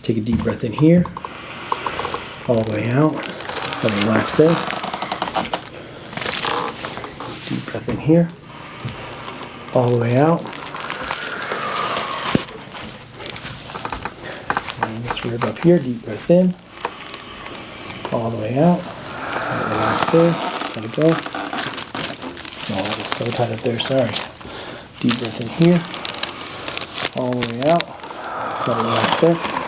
Take a deep breath in here, all the way out, let it relax there. Deep breath in here, all the way out. And just rib up here, deep breath in, all the way out, let it relax there, let it go. Oh, that was so tight up there, sorry. Deep breath in here, all the way out, let it relax there.